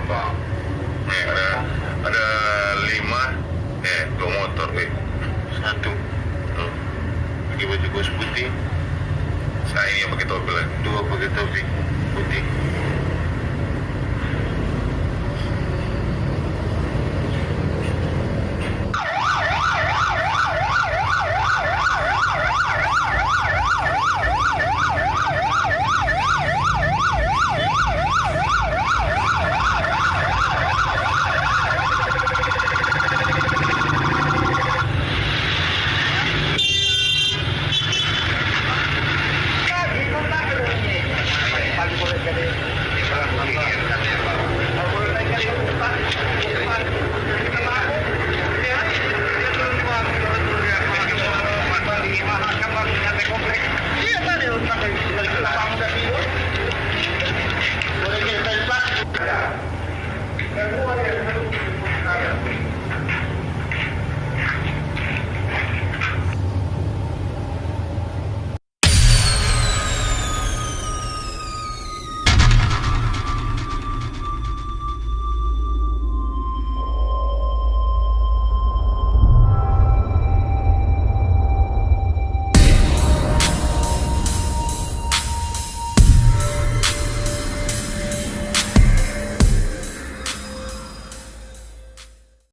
Bang. Nih ada 5, dua motor, satu. Pakai baju kos putih. Saya ini yang pakai topi lagi. 2 pakai topi putih. Boleh kita